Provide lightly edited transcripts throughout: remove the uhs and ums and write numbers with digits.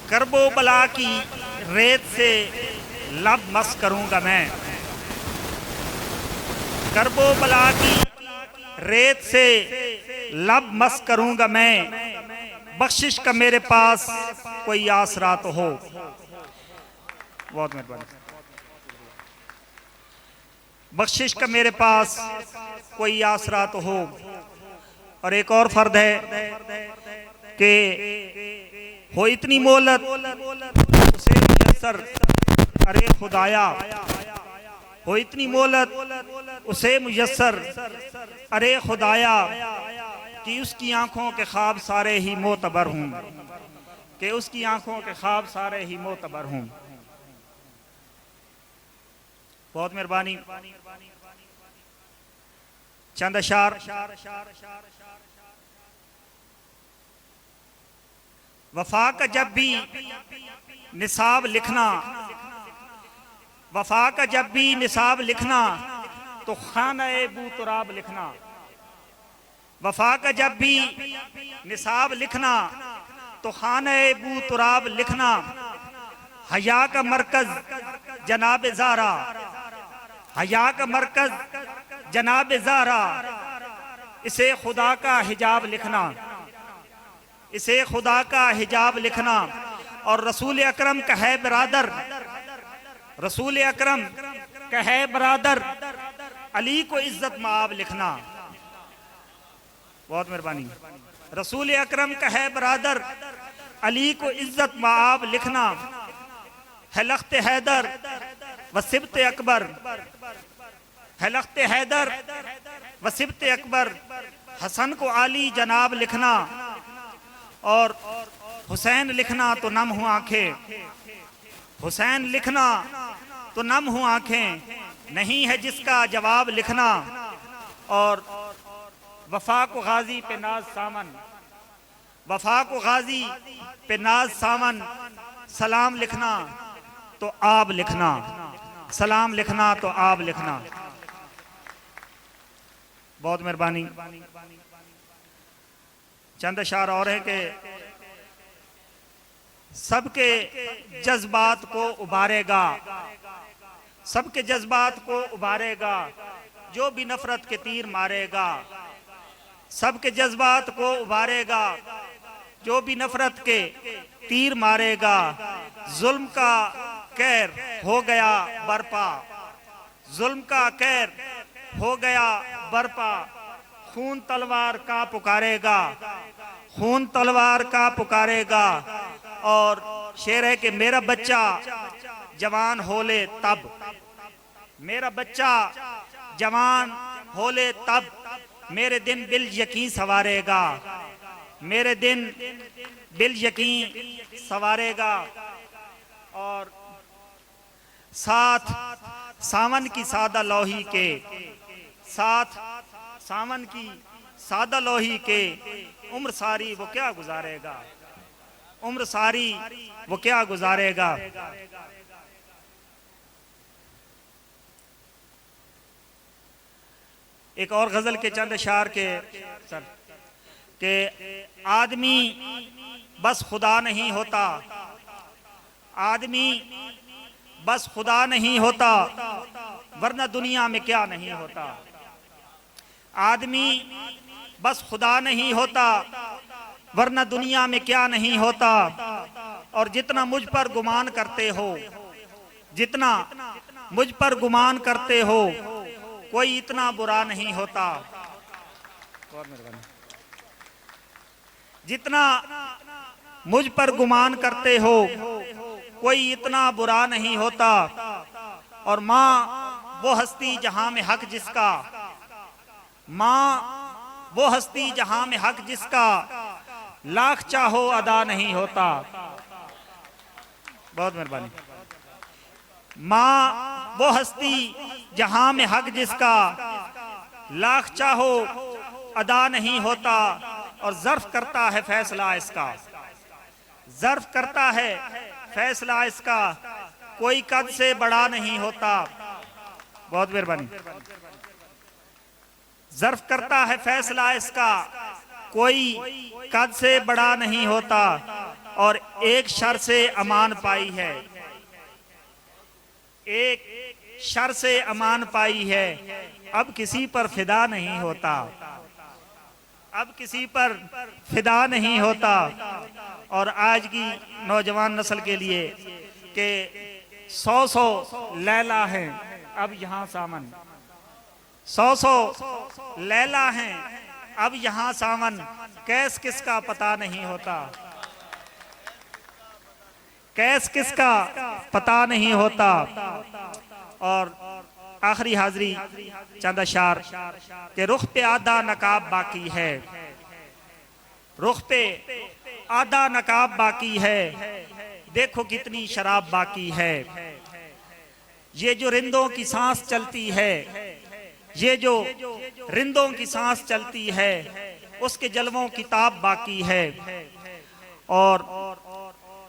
करबो बला की रेत से लब मस करूंगा मैं, करबो बला की रेत से लब मस करूंगा मैं, बख्शिश का मेरे पास कोई आसरा तो हो। बहुत मेहरबानी। बख्शिश का मेरे पास कोई आसरा तो हो। और एक और फर्द है कि हो इतनी मोहलत उसे मुयस्सर, अरे खुदाया हो इतनी मोहलत उसे मुयस्सर, अरे खुदाया कि उसकी आंखों के ख्वाब सारे ही मोतबर हूं, कि उसकी आंखों के ख्वाब सारे ही मोतबर हूं। बहुत मेहरबानी। चंद अशार। वफा का जब भी निसाब लिखना, वफा का जब भी निसाब लिखना तो खाना-ए बू तुराब लिखना। वफा का जब भी निसाब लिखना तो खाना-ए बू तुराब लिखना। हया का मरकज जनाब ज़ारा, हया का मरकज जनाब ज़ारा, इसे खुदा का हिजाब लिखना, इसे खुदा का हिजाब लिखना। और रसूल अकरम का है बरादर, रसूल अकरम का है बरादर, अली को इज्जत माब लिखना। बहुत मेहरबानी। रसूल अकरम का है बरादर, अली को इज्जत माब लिखना। है लख्त हैदर व सिब्त अकबर, है लख्त हैदर व सिब्त अकबर, हसन को आली जनाब लिखना। और हुसैन लिखना तो नम हो आंखें, हुसैन लिखना तो नम हो आंखें, नहीं है जिसका जवाब लिखना। और वफा को गाजी पे नाज सामन, वफा को गाजी पे नाज सामन, सलाम लिखना तो आब लिखना, सलाम लिखना तो आब लिखना। बहुत मेहरबानी। चंद अशार और है कि सबके जज्बात को उबारेगा, सबके जज्बात को उबारेगा जो भी नफरत के तीर मारेगा, सबके जज्बात को उबारेगा जो भी नफरत के तीर मारेगा। जुल्म का कहर हो गया बरपा, जुल्म का कहर हो गया बरपा, खून तलवार का पुकारेगा, खून तलवार का पुकारेगा। और शेर है कि मेरा बच्चा जवान होले तब, मेरा बच्चा जवान होले तब, मेरे दिन बिल यकीन सवारेगा, मेरे दिन बिल यकीन सवारेगा। और साथ सावन की सादा लोही के, साथ सावन की सादा लोही के, उम्र सारी वो क्या गुजारेगा, उम्र सारी वो क्या गुजारेगा। एक और गजल के चंद अशार के सर के आदमी बस खुदा नहीं होता, आदमी बस खुदा नहीं होता, वरना दुनिया में क्या नहीं होता। आदमी बस खुदा नहीं होता, वरना दुनिया में क्या नहीं होता। और जितना मुझ पर गुमान करते हो, जितना मुझ पर गुमान करते हो, कोई इतना बुरा नहीं होता। जितना मुझ पर गुमान करते हो, कोई इतना बुरा नहीं होता। और माँ वो हस्ती जहां में हक जिसका, माँ वो हस्ती जहां में हक जिसका, लाख चाहो अदा नहीं होता। बहुत मेहरबानी। माँ वो हस्ती जहां में हक जिसका, लाख चाहो अदा नहीं होता। और ज़र्फ करता है फैसला इसका, ज़र्फ करता है फैसला इसका, कोई कद से बड़ा नहीं होता। बहुत मेहरबानी। ज़र्फ करता है फैसला इसका, कोई कद से बड़ा नहीं होता। और एक शर से अमान पाई है, एक शर से अमान पाई है। अब किसी पर फिदा नहीं होता, अब किसी पर फिदा नहीं होता। और आज की नौजवान नस्ल के लिए कि 100 लैला हैं अब यहाँ सावन, 100 लैला हैं अब यहाँ सावन, कैस किसका पता नहीं होता, कैस किसका पता नहीं होता। और आखिरी हाजरी चंद अशार के रुख पे आधा नकाब बाकी है, रुख पे आधा नकाब बाकी है, देखो कितनी शराब बाकी है। ये जो रिंदों की सांस चलती है, ये जो रिंदों की सांस चलती है, उसके जलवों की ताब बाकी है। और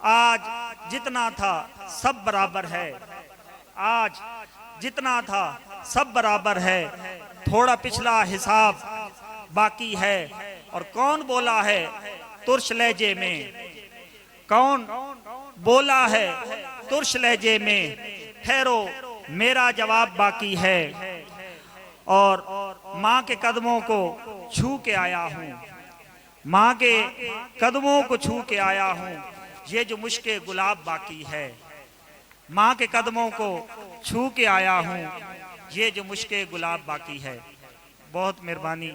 आज जितना था सब बराबर है, आज जितना था सब बराबर है, थोड़ा पिछला हिसाब बाकी है। और कौन बोला है तुर्श लहजे में, कौन बोला है तुर्श लहजे में, ठहरो मेरा जवाब बाकी है। और माँ के कदमों को छू के आया हूँ, माँ के कदमों को छू के आया हूँ, ये जो मुश्के गुलाब बाकी है। माँ के कदमों को छू के आया हूँ, ये जो मुश्के गुलाब बाकी है। बहुत मेहरबानी।